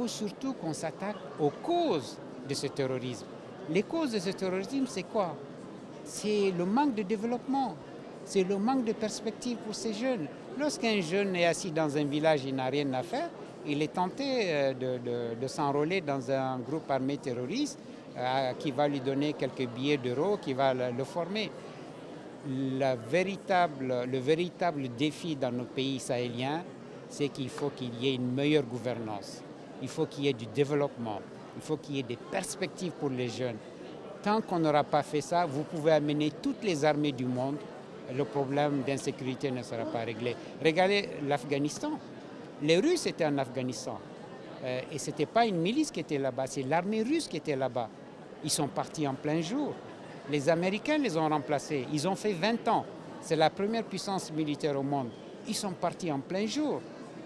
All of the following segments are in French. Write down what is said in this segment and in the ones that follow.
faut surtout qu'on s'attaque aux causes de ce terrorisme. Les causes de ce terrorisme, c'est quoi? C'est le manque de développement, c'est le manque de perspective pour ces jeunes. Lorsqu'un jeune est assis dans un village, il n'a rien à faire, il est tenté de s'enrôler dans un groupe armé terroriste qui va lui donner quelques billets d'euros, qui va le former. Le véritable défi dans nos pays sahéliens, c'est qu'il faut qu'il y ait une meilleure gouvernance. Il faut qu'il y ait du développement. Il faut qu'il y ait des perspectives pour les jeunes. Tant qu'on n'aura pas fait ça, vous pouvez amener toutes les armées du monde. Le problème d'insécurité ne sera pas réglé. Regardez l'Afghanistan. Les Russes étaient en Afghanistan. Et ce n'était pas une milice qui était là-bas, c'est l'armée russe qui était là-bas. Ils sont partis en plein jour. Les Américains les ont remplacés. Ils ont fait 20 ans. C'est la première puissance militaire au monde. Ils sont partis en plein jour.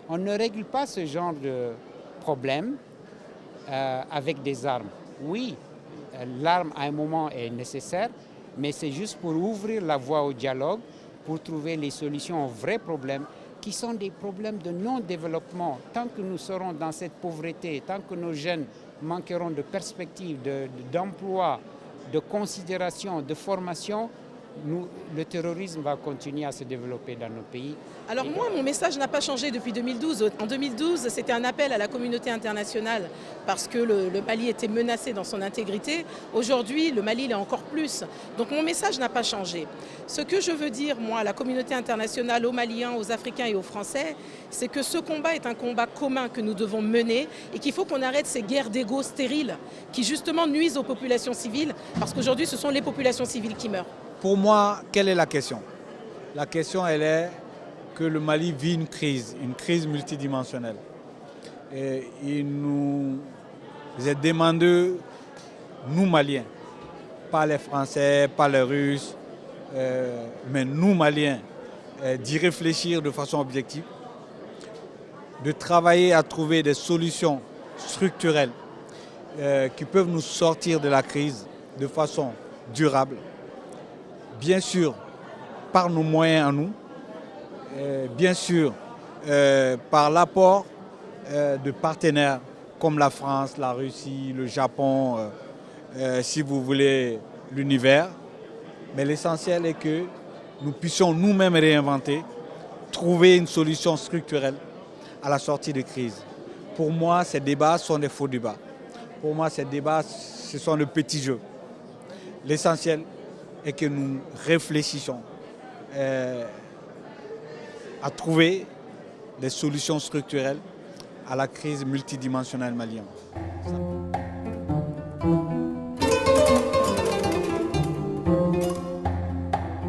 On ne règle pas ce genre de problème avec des armes. Oui, l'arme à un moment est nécessaire, mais c'est juste pour ouvrir la voie au dialogue, pour trouver les solutions aux vrais problèmes, qui sont des problèmes de non-développement. Tant que nous serons dans cette pauvreté, tant que nos jeunes manqueront de perspectives, d'emploi, de considération, de formation, le terrorisme va continuer à se développer dans nos pays. Alors moi, mon message n'a pas changé depuis 2012. En 2012, c'était un appel à la communauté internationale parce que le Mali était menacé dans son intégrité. Aujourd'hui, le Mali l'est encore plus. Donc mon message n'a pas changé. Ce que je veux dire, moi, à la communauté internationale, aux Maliens, aux Africains et aux Français, c'est que ce combat est un combat commun que nous devons mener et qu'il faut qu'on arrête ces guerres d'ego stériles qui justement nuisent aux populations civiles parce qu'aujourd'hui, ce sont les populations civiles qui meurent. Pour moi, quelle est la question? La question, elle est que le Mali vit une crise multidimensionnelle. Et il nous est demandé, nous Maliens, pas les Français, pas les Russes, mais nous Maliens, d'y réfléchir de façon objective, de travailler à trouver des solutions structurelles qui peuvent nous sortir de la crise de façon durable. Bien sûr, par nos moyens à nous, bien sûr, par l'apport de partenaires comme la France, la Russie, le Japon, si vous voulez, l'univers. Mais l'essentiel est que nous puissions nous-mêmes réinventer, trouver une solution structurelle à la sortie de crise. Pour moi, ces débats sont des faux débats. Pour moi, ces débats, ce sont de petits jeux. L'essentiel est que nous réfléchissions à trouver des solutions structurelles à la crise multidimensionnelle malienne.